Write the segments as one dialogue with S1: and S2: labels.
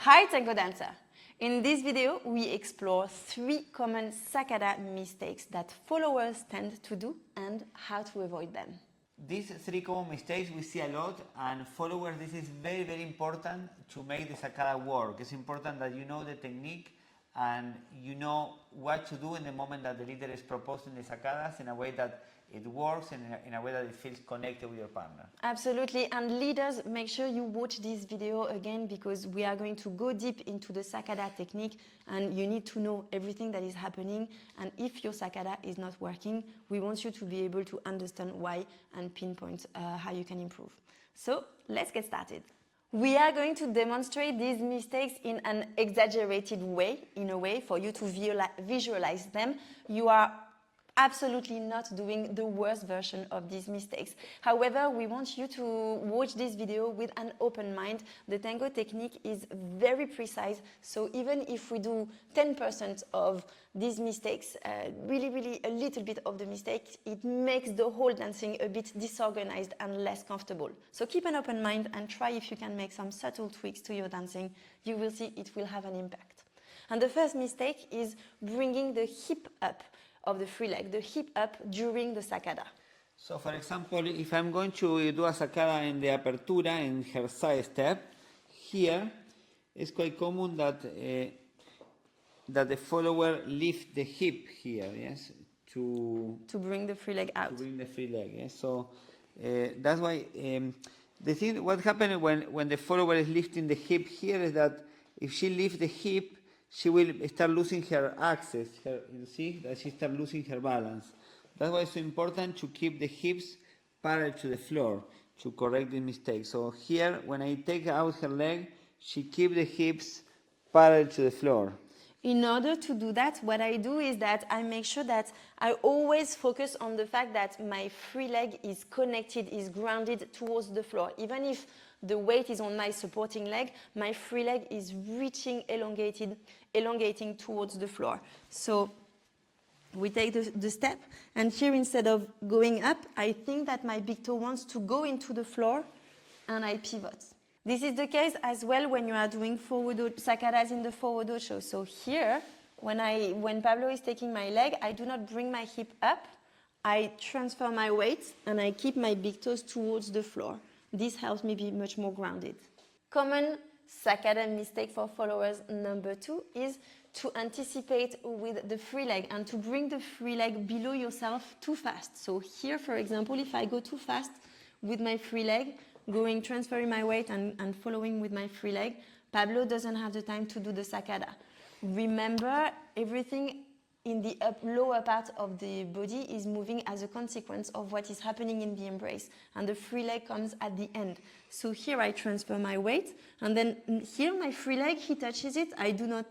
S1: Hi Tango dancer! In this video, we explore 3 common Sakada mistakes that followers tend to do and how to avoid them.
S2: These 3 common mistakes we see a lot, and followers, this is very important to make the Sakada work. It's important that you know the technique and you know what to do in the moment that the leader is proposing the Sakadas in a way that it works and in a way that it feels connected with your partner.
S1: Absolutely, and leaders, make sure you watch this video again because we are going to go deep into the Sakada technique and you need to know everything that is happening, and if your Sakada is not working, we want you to be able to understand why and pinpoint how you can improve. So let's get started. We are going to demonstrate these mistakes in an exaggerated way, in a way for you to visualize them. You are absolutely not doing the worst version of these mistakes. However, we want you to watch this video with an open mind. The tango technique is very precise, so even if we do 10% of these mistakes, really a little bit of the mistake, it makes the whole dancing a bit disorganized and less comfortable. So keep an open mind and try if you can make some subtle tweaks to your dancing. You will see it will have an impact. And the first mistake is bringing the hip up of the free leg, the hip up during the Sakada.
S2: So for example, if I'm going to do a Sakada in the apertura, in her side step, here it's quite common that the follower lift the hip here, yes, to
S1: bring the free leg out.
S2: To bring the free leg, yes. So that's why the thing, what happens when the follower is lifting the hip here is that if she lifts the hip, she will start losing her axis. You see that she starts losing her balance. That's why it's so important to keep the hips parallel to the floor to correct the mistake. So here, when I take out her leg, she keeps the hips parallel to the floor.
S1: In order to do that, what I do is that I make sure that I always focus on the fact that my free leg is connected, is grounded towards the floor. Even if the weight is on my supporting leg, my free leg is reaching, elongating towards the floor. So we take the step, and here instead of going up, I think that my big toe wants to go into the floor, and I pivot. This is the case as well when you are doing forward Sakadas in the forward ocho. So here, when Pablo is taking my leg, I do not bring my hip up, I transfer my weight, and I keep my big toes towards the floor. This helps me be much more grounded. Common Sakada mistake for followers number 2 is to anticipate with the free leg and to bring the free leg below yourself too fast. So here, for example, if I go too fast with my free leg, transferring my weight and following with my free leg, Pablo doesn't have the time to do the Sakada. Remember, everything in the lower part of the body is moving as a consequence of what is happening in the embrace, and the free leg comes at the end. So here I transfer my weight, and then here my free leg, he touches it, I do not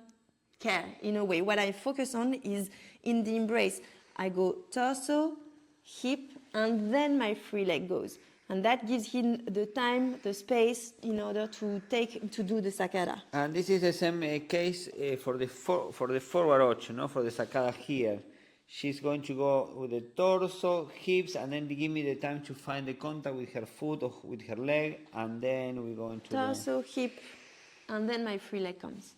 S1: care in a way. What I focus on is in the embrace. I go torso, hip, and then my free leg goes. And that gives him the time, the space in order to do the Sakada.
S2: And this is the same case for the forward ocho, no? For the Sakada here. She's going to go with the torso, hips, and then give me the time to find the contact with her foot or with her leg, and then we're going to
S1: torso, hip, and then my free leg comes.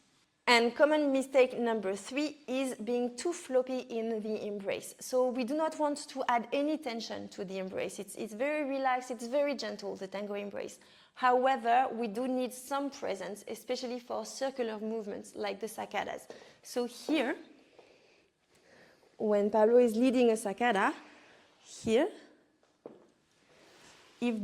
S1: And common mistake number 3 is being too floppy in the embrace. So we do not want to add any tension to the embrace. It's very relaxed, it's very gentle, the tango embrace. However, we do need some presence, especially for circular movements like the Sakadas. So here, when Pablo is leading a Sakada, here, if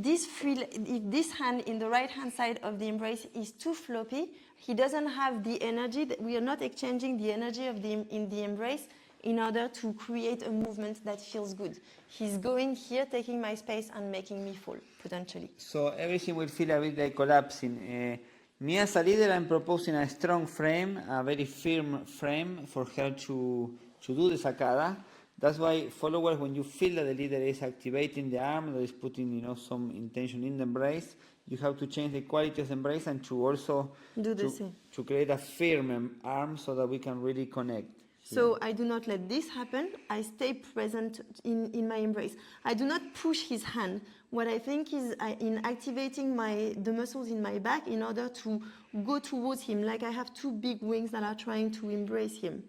S1: this hand in the right hand side of the embrace is too floppy, he doesn't have the energy. We are not exchanging the energy in the embrace in order to create a movement that feels good. He's going here, taking my space and making me fall, potentially.
S2: So everything will feel a bit like collapsing. Me as a leader, I'm proposing a strong frame, a very firm frame for her to do the Sakada. That's why followers, when you feel that the leader is activating the arm, that is putting some intention in the embrace, you have to change the quality of the embrace and to also
S1: do the same.
S2: To create a firm arm so that we can really connect.
S1: So I do not let this happen. I stay present in my embrace. I do not push his hand. What I think is in activating the muscles in my back in order to go towards him, like I have two big wings that are trying to embrace him.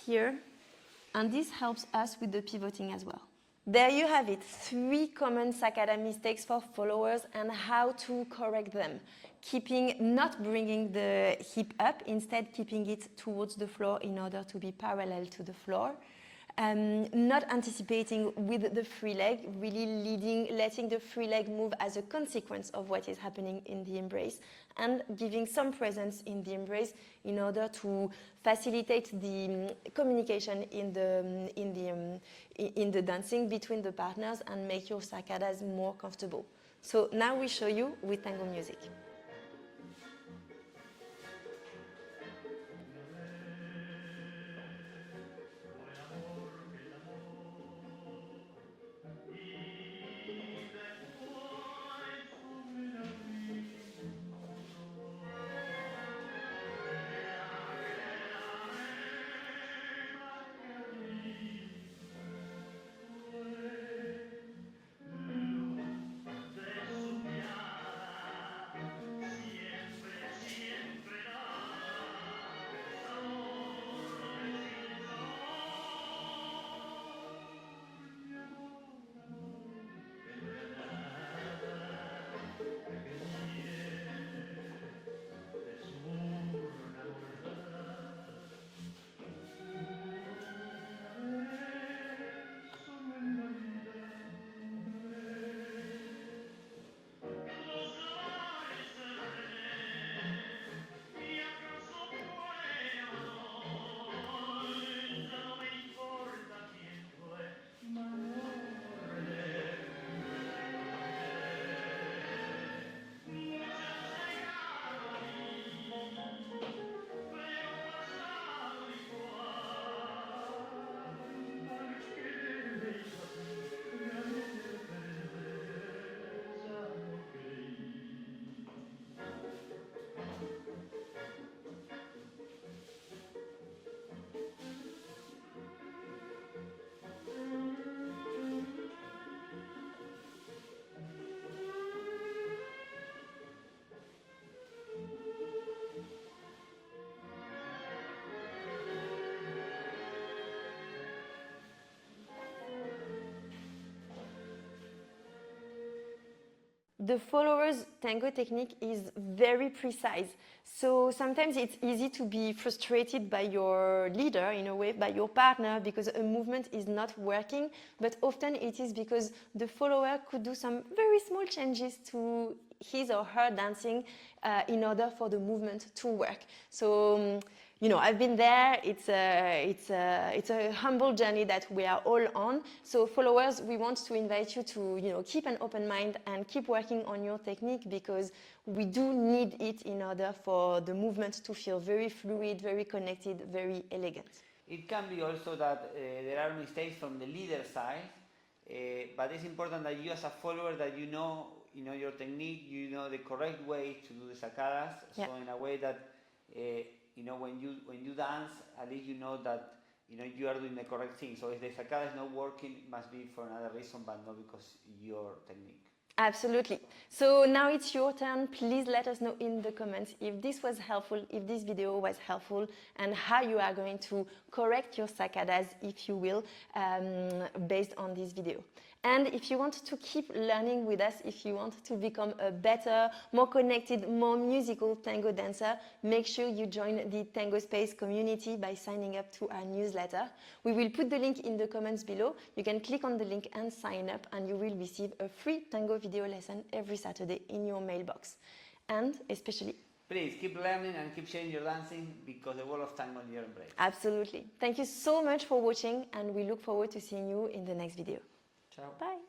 S1: Here. And this helps us with the pivoting as well. There you have it, 3 common Sakada mistakes for followers and how to correct them. Not bringing the hip up, instead keeping it towards the floor in order to be parallel to the floor. Not anticipating with the free leg, really letting the free leg move as a consequence of what is happening in the embrace, and giving some presence in the embrace in order to facilitate the communication in the dancing between the partners and make your sacadas more comfortable. So now we show you with tango music. The follower's tango technique is very precise. So sometimes it's easy to be frustrated by your leader, in a way, by your partner, because a movement is not working. But often it is because the follower could do some very small changes to his or her dancing in order for the movement to work. So, you know, I've been there. It's a humble journey that we are all on. So followers, we want to invite you to, you know, keep an open mind and keep working on your technique, because we do need it in order for the movement to feel very fluid, very connected, very elegant.
S2: It can be also that there are mistakes from the leader side, but it's important that you as a follower, that you know your technique, you know the correct way to do the sacadas.
S1: Yeah.
S2: So in a way that you know, when you dance, at least you know that you are doing the correct thing. So if the sacada is not working, it must be for another reason, but not because your technique.
S1: Absolutely. So now it's your turn. Please let us know in the comments if this was helpful, if this video was helpful, and how you are going to correct your sacadas, if you will, based on this video. And if you want to keep learning with us, if you want to become a better, more connected, more musical tango dancer, make sure you join the Tango Space community by signing up to our newsletter. We will put the link in the comments below. You can click on the link and sign up, and you will receive a free tango video lesson every Saturday in your mailbox. And especially,
S2: please keep learning and keep sharing your dancing, because the world of tango in your embrace.
S1: Absolutely. Thank you so much for watching, and we look forward to seeing you in the next video.
S2: Ciao.
S1: Bye.